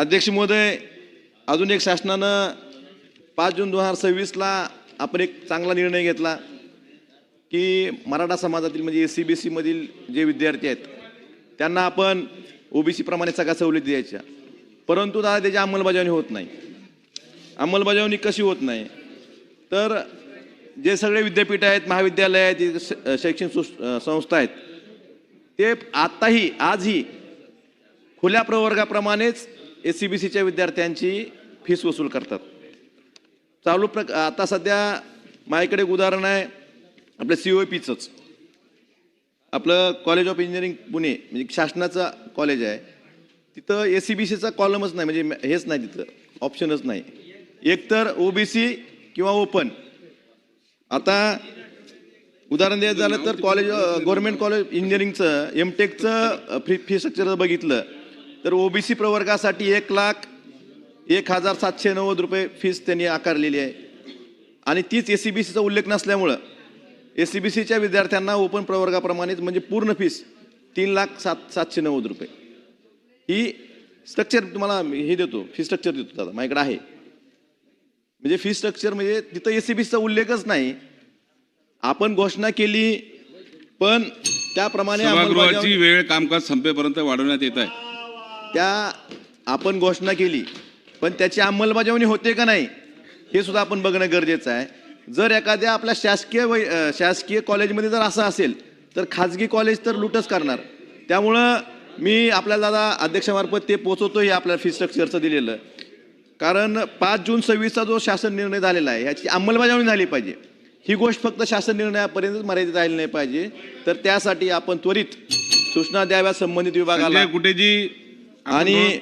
अध्यक्ष महोदय, अजून एक शासनानं 5 जून 2026ला आपण एक चांगला निर्णय घेतला की मराठा समाजातील म्हणजे SC-BC मधील जे विद्यार्थी आहेत त्यांना आपण OBC प्रमाणे सगळ्या सवलती द्यायच्या, परंतु दादा त्याची अंमलबजावणी होत नाही. अंमलबजावणी कशी होत नाही तर जे सगळे विद्यापीठ आहेत, महाविद्यालय आहेत, शैक्षणिक संस्था आहेत, ते आताही आजही खुल्या प्रवर्गाप्रमाणेच SC-BCच्या विद्यार्थ्यांची फीस वसूल करतात. आता सध्या माझ्याकडे एक उदाहरण आहे आपल्या COEPचंच. आपलं कॉलेज ऑफ इंजिनिअरिंग पुणे म्हणजे शासनाचं कॉलेज आहे, तिथं SC-BCचा कॉलमच नाही, म्हणजे हेच नाही, तिथं ऑप्शनच नाही, एकतर OBC किंवा ओपन. आता उदाहरण द्यायचं झालं तर कॉलेज गव्हर्नमेंट कॉलेज इंजिनिअरिंगचं MTechचं फी स्ट्रक्चर बघितलं तर OBC प्रवर्गासाठी 1,01,790 रुपये फीस त्यांनी आकारलेली आहे आणि तीच SC-BCचा उल्लेख नसल्यामुळं SC-BCच्या विद्यार्थ्यांना ओपन प्रवर्गाप्रमाणेच म्हणजे पूर्ण फीस 3,07,790 रुपये ही स्ट्रक्चर तुम्हाला हे देतो, फी स्ट्रक्चर देतो दादा, माझ्याकडे आहे. म्हणजे फी स्ट्रक्चर म्हणजे तिथं SC-BCचा उल्लेखच नाही. आपण घोषणा केली पण त्याप्रमाणे सभागृहाची वेळ कामकाज संपेपर्यंत वाढवण्यात येत आहे. आपण घोषणा केली पण त्याची अंमलबजावणी होते का नाही हे सुद्धा आपण बघणं गरजेचं आहे. जर एखाद्या आपल्या शासकीय कॉलेजमध्ये जर असं असेल तर खाजगी कॉलेज तर लूटच करणार. त्यामुळं मी आपल्याला दादा अध्यक्षामार्फत ते पोचवतोही आपल्याला फी स्ट्रक्चरचं दिलेलं, कारण 5 जून 26चा जो शासन निर्णय झालेला आहे याची अंमलबजावणी झाली पाहिजे. ही गोष्ट फक्त शासन निर्णयापर्यंत मर्यादित राहिली नाही पाहिजे. तर त्यासाठी आपण त्वरित सूचना द्याव्या संबंधित विभागाला. कुठेजी आणि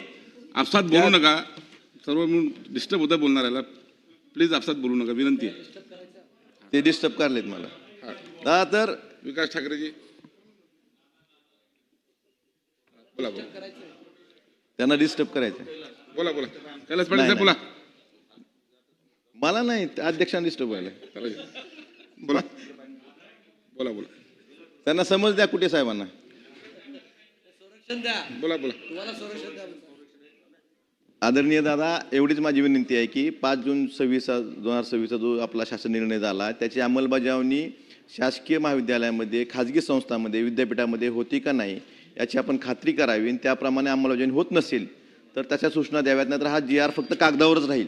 आपसात बोलू नका, सर्व मिळून डिस्टर्ब होतं बोलणाऱ्याला. प्लीज आपसात बोलू नका, विनंती आहे. ते डिस्टर्ब करलेत मला दादा. तर विकास ठाकरेजी बोला, त्यांना डिस्टर्ब करायचं. बोला बोला, कैलास पाटील साहेब बोला. मला नाही, अध्यक्षांना डिस्टर्ब व्हायला. बोला बोला बोला, त्यांना समज द्या कुठे साहेबांना. बोला बोला. आदरणीय दादा, एवढीच माझी विनंती आहे की 5 जून 2026चा जो आपला शासन निर्णय झाला त्याची अंमलबजावणी शासकीय महाविद्यालयामध्ये, खाजगी संस्थांमध्ये, विद्यापीठामध्ये होती का नाही याची आपण खात्री करावी. त्याप्रमाणे अंमलबजावणी होत नसेल तर त्याच्या सूचना द्याव्यात, नाहीतर हा GR फक्त कागदावरच राहील.